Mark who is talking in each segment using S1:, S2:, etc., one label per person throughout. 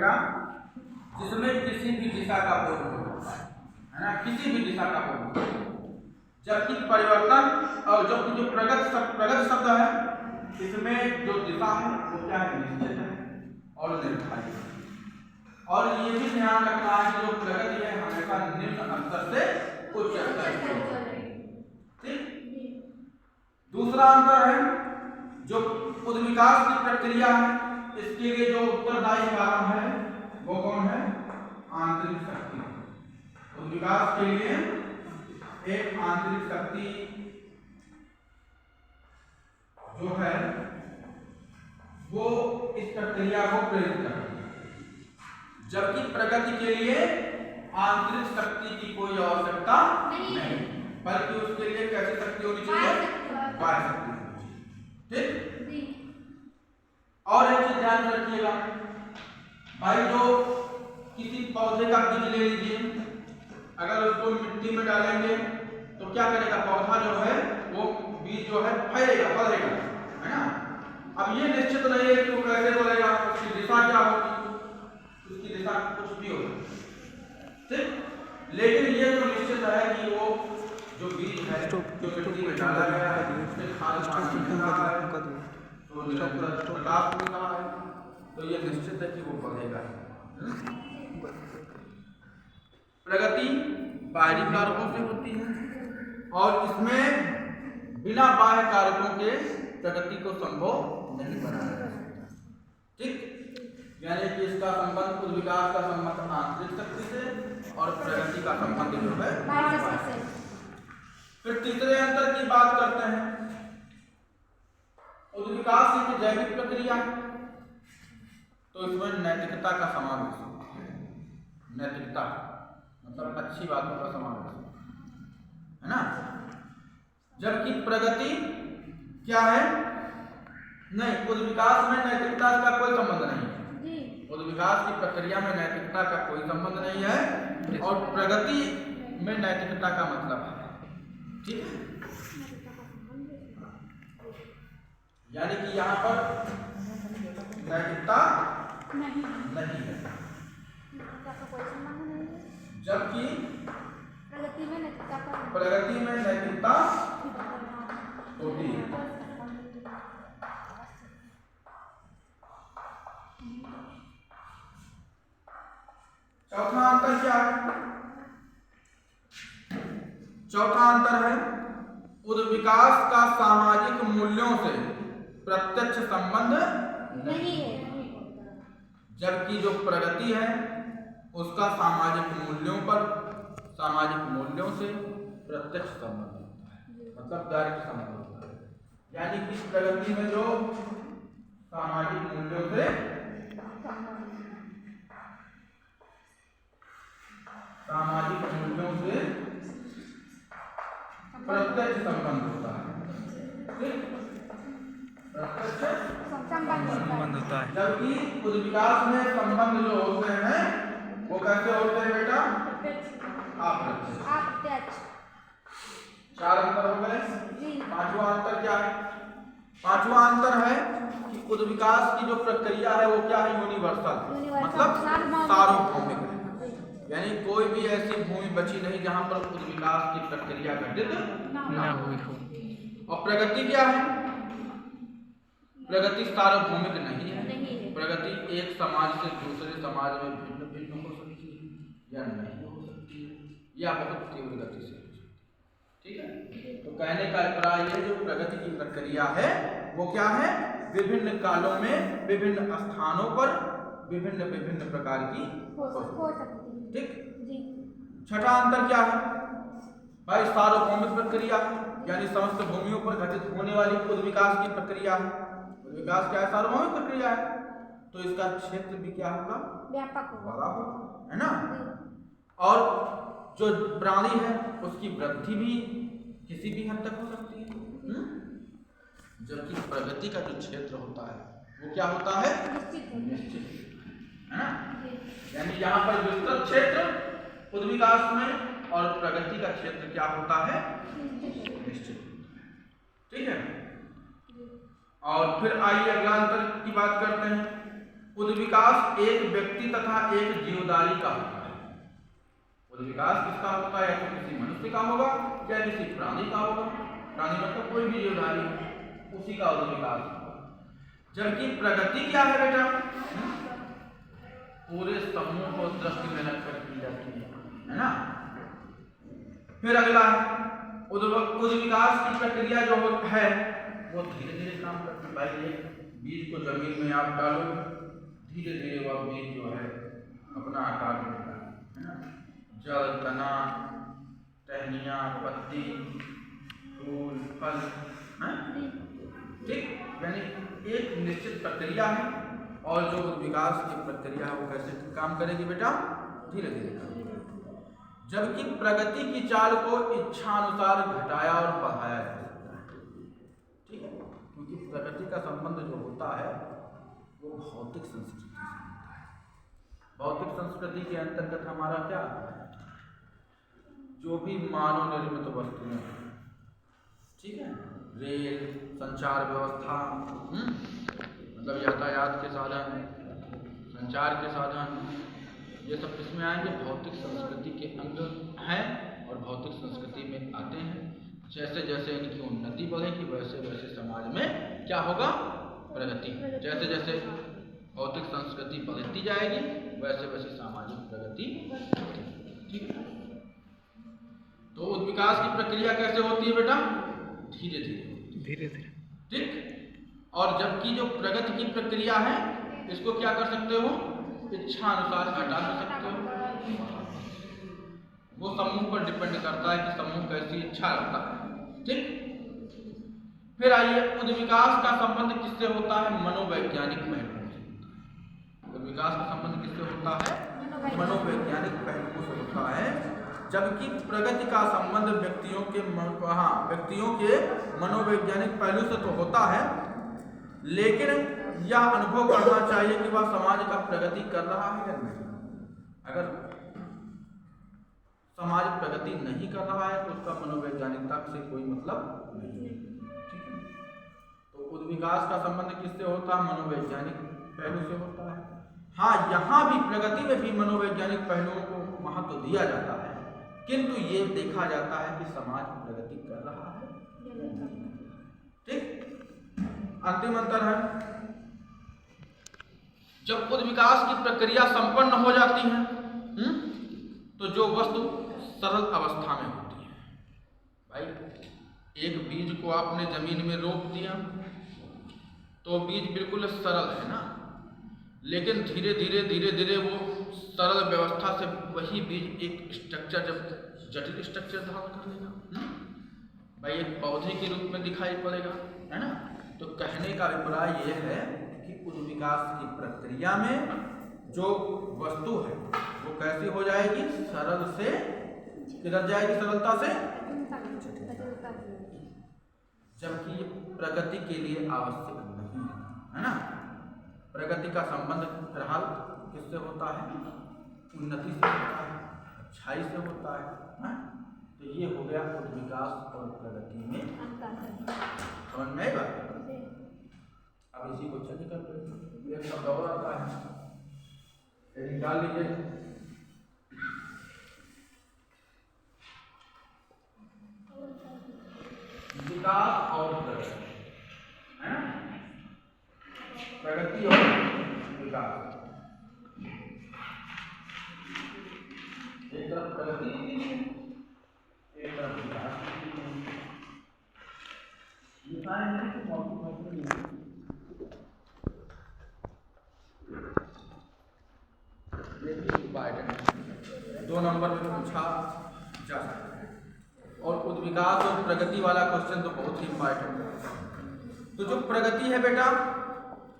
S1: बेटा, जिसमें किसी भी दिशा का बोध है ना, किसी भी दिशा का बोध, जबकि परिवर्तन और जबकि जो प्रगत शब्द है, इसमें जो दिशा है वो क्या है, निश्चित है और निर्धारित है। और ये भी ध्यान रखना है कि जो प्रगति है हमेशा निम्न स्तर से उच्च स्तर की। ठीक। दूसरा अंतर है जो उद्विकास की प्रक्रिया है, इसके लिए जो उत्तरदायी कारण है वो कौन है, आंतरिक शक्ति। उद्विकास के लिए एक आंतरिक शक्ति जो है वो इस प्रक्रिया को प्रेरित करती है, जबकि प्रगति के लिए आंतरिक शक्ति की कोई आवश्यकता नहीं, बल्कि उसके लिए कैसी शक्ति होनी चाहिए, बाह्य शक्ति होनी चाहिए। ठीक। और एक चीज ध्यान रखिएगा भाई, जो किसी पौधे का बीज ले लीजिए, अगर उसको मिट्टी में डालेंगे तो क्या करेगा, पौधा जो है वो बीज जो है फैलेगा, बढ़ेगा, है ना। अब ये निश्चित नहीं है कि वो कैसे बढ़ेगा, उसकी दिशा क्या होगी, उसकी दिशा कुछ भी हो। ठीक। लेकिन ये तो निश्चित है कि वो जो बीज है जो मिट्टी में डाला गया है उसमें खाद पानी मिल रहा है, तो प्रकाश मिल रहा है, तो ये निश्चित है कि वो बढ़ेगा। प्रगति बाहरी कारकों से होती है और इसमें बिना बाह्य कारकों के प्रगति को संभव नहीं बनाया जा सकता। ठीक। यानी कि इसका संबंध उद्विकास का संबंध आंतरिक शक्ति से और प्रगति का संबंध जो है बाह्य शक्ति से। फिर तीसरे अंतर की बात करते हैं। उद्विकास एक जैविक प्रक्रिया, तो इसमें नैतिकता का समावेश है। नैतिकता मतलब अच्छी बातों का समावेश है ना, जबकि प्रगति क्या है, नहीं, उद्विकास में नैतिकता का कोई संबंध नहीं है। उद्विकास की प्रक्रिया में नैतिकता का कोई संबंध नहीं है और प्रगति में नैतिकता का मतलब है। ठीक है, यानी कि यहाँ पर नैतिकता नहीं है, जबकि प्रगति में नैतिकता होती है। चौथा अंतर क्या है, चौथा अंतर है उद्विकास का सामाजिक मूल्यों से प्रत्यक्ष संबंध नहीं है, जबकि जो प्रगति है उसका सामाजिक मूल्यों से प्रत्यक्ष संबंध होता है, मतलब डायरेक्ट संबंध होता है। यानी कि प्रगति में जो सामाजिक मूल्यों से प्रत्यक्ष संबंध होता है, संबंध होता है। जबकि उद्विकास में संबंध जो होते हैं वो कैसे होते हैं बेटा, अप्रत्यक्ष। चार अंतर हो गए। पांचवा अंतर क्या है, पांचवा अंतर है कि उद्विकास की जो प्रक्रिया है वो क्या है, यूनिवर्सल, मतलब सार्वभौमिक है। यानी कोई भी ऐसी भूमि बची नहीं जहां पर उद्विकास की प्रक्रिया घटित न हुई हो। और प्रगति क्या है, प्रगति सार्वभौमिक नहीं है, प्रगति एक समाज से दूसरे समाज में भिन्न भिन्न हो सकती है या नहीं हो सकती है, या बहुत तीव्र गति से हो सकती है। ठीक है, तो कहने का अभिप्राय ये जो प्रगति की प्रक्रिया है वो क्या है, विभिन्न कालों में विभिन्न स्थानों पर विभिन्न प्रकार की हो सकती है। ठीक। छठा अंतर क्या है भाई, सार्वभौमिक प्रक्रिया, यानी समस्त भूमियों पर घटित होने वाली उद्विकास की प्रक्रिया है। उद्विकास क्या है, सार्वभौमिक प्रक्रिया है, तो इसका क्षेत्र भी क्या होगा, व्यापक होगा, बड़ा होगा, है ना। और जो प्राणी है उसकी वृद्धि भी किसी भी हद तक हो सकती है, जबकि प्रगति का जो क्षेत्र होता है वो क्या होता है, निश्चित, है ना। यानी यहाँ पर विस्तृत क्षेत्र उद्विकास में और प्रगति का क्षेत्र क्या होता है, निश्चित। ठीक है, और फिर आइए अगला अंतर की बात करते हैं। उद्विकास एक व्यक्ति तथा एक जीवधारी का होता है। उद्विकास किसका होता है? या तो किसी मनुष्य का होगा या किसी प्राणी का होगा। प्राणी मतलब कोई भी जीवधारी, उसी का उद्विकास होगा। जबकि प्रगति क्या है बेटा? पूरे समूह को दृष्टि में रखकर की जाती है ना। फिर अगला है उद्विकास की प्रक्रिया जो है वो धीरे धीरे काम करती है। भाई एक बीज को जमीन में आप डालो, धीरे धीरे वह बीज जो है अपना आकार लेता है ना। जड़, तना, टहनियाँ, पत्ती, फूल, फल, ठीक, यानी एक निश्चित प्रक्रिया है। और जो विकास की प्रक्रिया है वो कैसे काम करेगी बेटा? धीरे धीरे काम करेगी। जबकि प्रगति की चाल को इच्छानुसार घटाया और बढ़ाया जा सकता है, ठीक है, क्योंकि प्रगति का संबंध जो होता है वो भौतिक संस्कृति से होता है। भौतिक संस्कृति के अंतर्गत हमारा क्या आता है? जो भी मानव निर्मित वस्तुएं हैं, ठीक है, रेल, संचार व्यवस्था, मतलब यातायात के साधन, संचार के साधन, ये सब किसमें आएंगे? भौतिक संस्कृति के अंग हैं और भौतिक संस्कृति में आते हैं। जैसे जैसे इनकी उन्नति बढ़ेगी वैसे वैसे समाज में क्या होगा? प्रगति। जैसे जैसे भौतिक संस्कृति बढ़ती जाएगी वैसे वैसे सामाजिक प्रगति, ठीक है। तो उद्विकास की प्रक्रिया कैसे होती है बेटा? धीरे धीरे,
S2: धीरे धीरे,
S1: ठीक। और जबकि जो प्रगति की प्रक्रिया है इसको क्या कर सकते हो? इच्छा अनुसार घटा सकते हो। वो समूह पर डिपेंड करता है कि समूह कैसी इच्छा रखता है, ठीक। फिर आइए उद्विकास का संबंध किससे होता है? मनोवैज्ञानिक पहलुओं से होता है। उद्विकास का संबंध किससे होता है? मनोवैज्ञानिक पहलुओं से होता है। जबकि प्रगति का संबंध व्यक्तियों के मनोवैज्ञानिक पहलू से तो होता है, लेकिन यह अनुभव करना चाहिए कि वह समाज का प्रगति कर रहा है या नहीं। अगर समाज प्रगति नहीं कर रहा है तो उसका मनोवैज्ञानिकता से कोई मतलब नहीं है, ठीक है। तो उद्विकास का संबंध किससे होता है? मनोवैज्ञानिक पहलू से होता है। हाँ, यहाँ भी प्रगति में भी मनोवैज्ञानिक पहलुओं को महत्व दिया जाता है, किंतु ये देखा जाता है कि समाज प्रगति कर रहा है, ठीक। अंतिम अंतर है, जब उद्विकास की प्रक्रिया संपन्न हो जाती है तो जो वस्तु सरल अवस्था में होती है। भाई एक बीज को आपने जमीन में रोप दिया तो बीज बिल्कुल सरल है ना, लेकिन धीरे धीरे वो सरल व्यवस्था से वही बीज एक स्ट्रक्चर, जब जटिल स्ट्रक्चर धारण कर लेगा, भाई एक पौधे के रूप में दिखाई पड़ेगा, है ना। तो कहने का अभिप्राय यह है कि उद्विकास की प्रक्रिया में जो वस्तु है वो कैसी हो जाएगी? सरल से किधर जाएगी? सरलता से, जबकि ये प्रगति के लिए आवश्यक नहीं है ना। प्रगति का संबंध फिलहाल किससे होता है? उन्नति से होता है, अच्छाई से होता है। तो ये हो गया उद्विकास और प्रगति में समझ में आएगा। अब इसी को चेक कर एक शब्द और आता है, निकाल लीजिए। विकास और प्रगति, है ना, प्रगति और विकास। एक तरफ प्रगति एक तरफ विकास। दो नंबर में पूछा जा सकता है, और उद्विकास और प्रगति वाला क्वेश्चन तो बहुत ही इंपॉर्टेंट है। तो जो प्रगति है बेटा,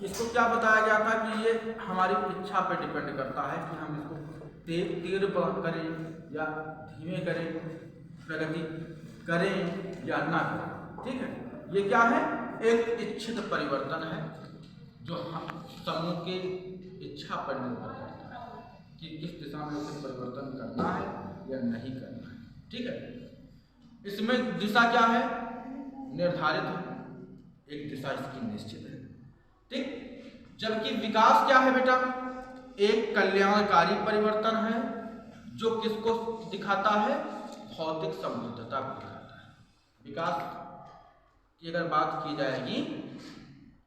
S1: इसको क्या बताया गया था कि ये हमारी इच्छा पर डिपेंड करता है कि हम इसको तेज करें या धीमे करें, प्रगति करें या ना करें, ठीक है। ये क्या है? एक इच्छित परिवर्तन है जो हम समूह की इच्छा पर निर्भर करता है कि किस दिशा में उसे परिवर्तन करना है या नहीं करना है, ठीक है। इसमें दिशा क्या है? निर्धारित है, एक दिशा इसकी निश्चित है, ठीक। जबकि विकास क्या है बेटा, एक कल्याणकारी परिवर्तन है जो किसको दिखाता है, भौतिक समृद्धता को दिखाता है। विकास की अगर बात की जाएगी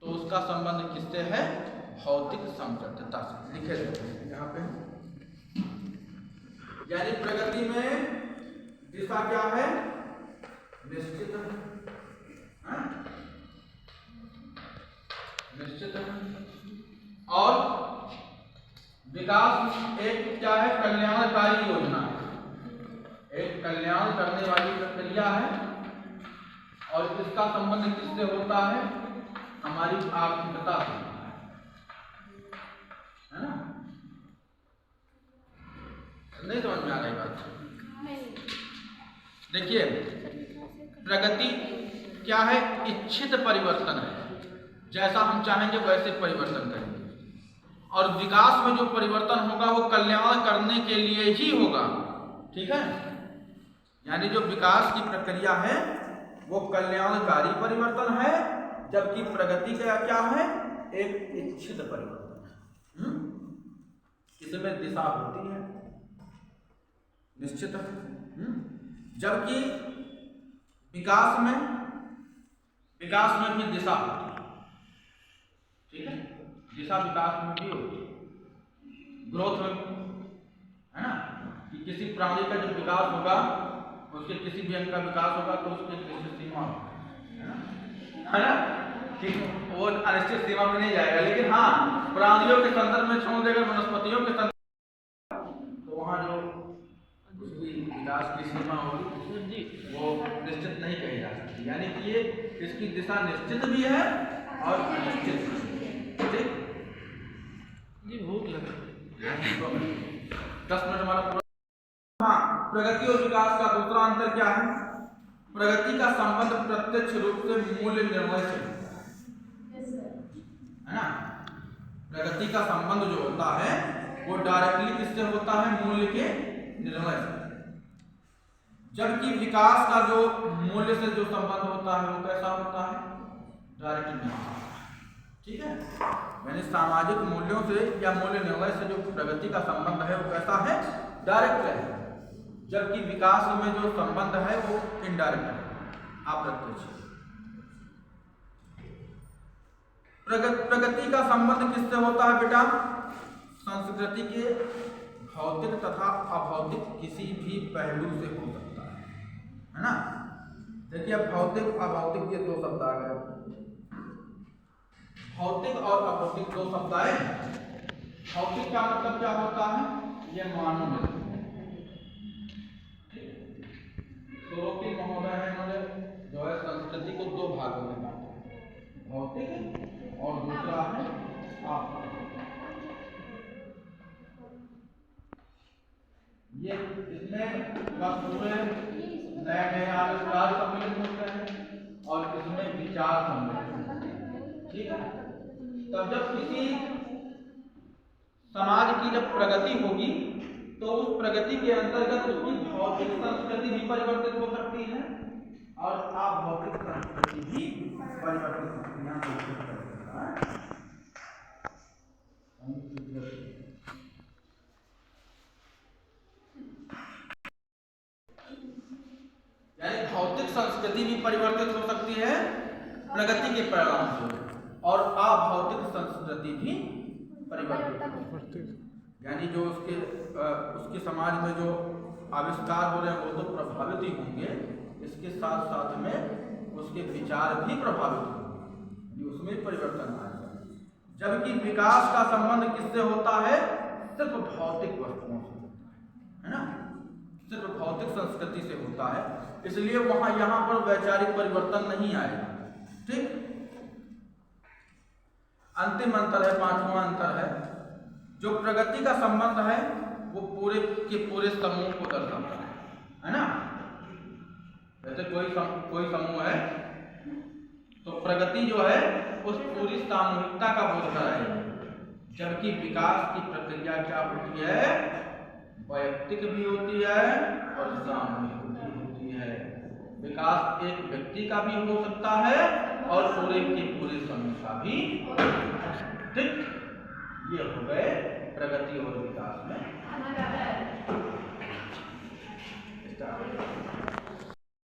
S1: तो उसका संबंध किससे है, भौतिक समृद्धता से। लिखे जाते यहाँ पे, यानी प्रगति में दिशा क्या है, निश्चित है, निश्चित है। और विकास एक क्या है, कल्याणकारी योजना है, एक कल्याण करने वाली प्रक्रिया है। और इसका संबंध किससे होता है, हमारी आर्थिकता से, है ना। नहीं समझ में आ रही बात? देखिए, प्रगति क्या है, इच्छित परिवर्तन है, जैसा हम चाहेंगे वैसे परिवर्तन करेंगे। और विकास में जो परिवर्तन होगा वो कल्याण करने के लिए ही होगा, ठीक है। यानी जो विकास की प्रक्रिया है वो कल्याणकारी परिवर्तन है, जबकि प्रगति का क्या है, एक इच्छित परिवर्तन है। इसमें दिशा होती है, निश्चित है। जबकि विकास में भी दिशा होती है, ठीक है। दिशा विकास में भी होती है, ग्रोथ में, है ना। कि किसी प्राणी का जब विकास होगा, उसके किसी भी अंग का विकास होगा तो उसकी निश्चित सीमा होगी, है ना। कि वो अनिश्चित सीमा में नहीं जाएगा। लेकिन हाँ, प्राणियों के संदर्भ में छोड़ देकर वनस्पतियों के संदर्भ तो वहाँ जो उसकी विकास की सीमा होगी वो निश्चित नहीं कही जा सकती। यानी कि ये इसकी दिशा निश्चित भी है और अनिश्चित भी है। जी भूख लग रही है, 10 मिनट हमारा पूरा। हाँ, प्रगति और विकास का दूसरा अंतर क्या है, प्रगति का संबंध प्रत्यक्ष रूप से मूल्य निर्णय से है ना। प्रगति का संबंध जो होता है वो डायरेक्टली किससे होता है, मूल्य के निर्णय से। जबकि विकास का जो मूल्य से जो संबंध होता है वो कैसा होता है, डायरेक्ट निर्णय, ठीक है। यानी सामाजिक मूल्यों से या मूल्य निर्णय से जो प्रगति का संबंध है वो कैसा है, डायरेक्ट है। जबकि विकास में जो संबंध है वो इनडायरेक्ट है, अप्रत्यक्ष। प्रगति का संबंध किससे होता है बेटा, संस्कृति के भौतिक तथा अभौतिक किसी भी पहलू से हो सकता है ना। देखिए, भौतिक अभौतिक ये दो शब्द आ गए, भौतिक और अभौतिक दो शब्द आए। भौतिक का मतलब क्या होता है, ये मानव सोरोकी महोदय है, इन्होंने जो है संस्कृति को दो भागों में बांटा, भौतिक और दूसरा है अभौतिक। ये इसमें बस पूरे नए नए आविष्कार सम्मिलित होते हैं और इसमें विचार सम्मिलित होते हैं, ठीक है। तब जब किसी समाज की जब प्रगति होगी तो उस प्रगति के अंतर्गत उसकी भौतिक संस्कृति भी परिवर्तित हो सकती है और अभौतिक संस्कृति भी परिवर्तित हो सकती है। यानी भौतिक संस्कृति भी परिवर्तित हो सकती है प्रगति के परिणाम से, और अभौतिक संस्कृति भी परिवर्तित, यानी जो उसके समाज में जो आविष्कार हो रहे हैं वो तो प्रभावित ही होंगे, इसके साथ साथ में उसके विचार भी प्रभावित होंगे, उसमें परिवर्तन आएगा। जबकि विकास का संबंध किससे होता है, सिर्फ भौतिक वस्तुओं से होता है ना, सिर्फ भौतिक संस्कृति से होता है। इसलिए यहाँ पर वैचारिक परिवर्तन नहीं आएगा, ठीक। अंतिम अंतर है, पांचवा अंतर है, जो प्रगति का संबंध है वो पूरे के पूरे समूह को दर्शाता है ना। जैसे कोई समूह है तो प्रगति जो है उस पूरी सामूहिकता का बोध कराएगी, जबकि विकास की प्रक्रिया क्या होती है, वैयक्तिक भी होती है और सामूहिक भी होती है। विकास एक व्यक्ति का भी हो सकता है और पूरे के पूरे समूह का भी हो सकता है। ठीक, ये हो गए प्रगति और विकास में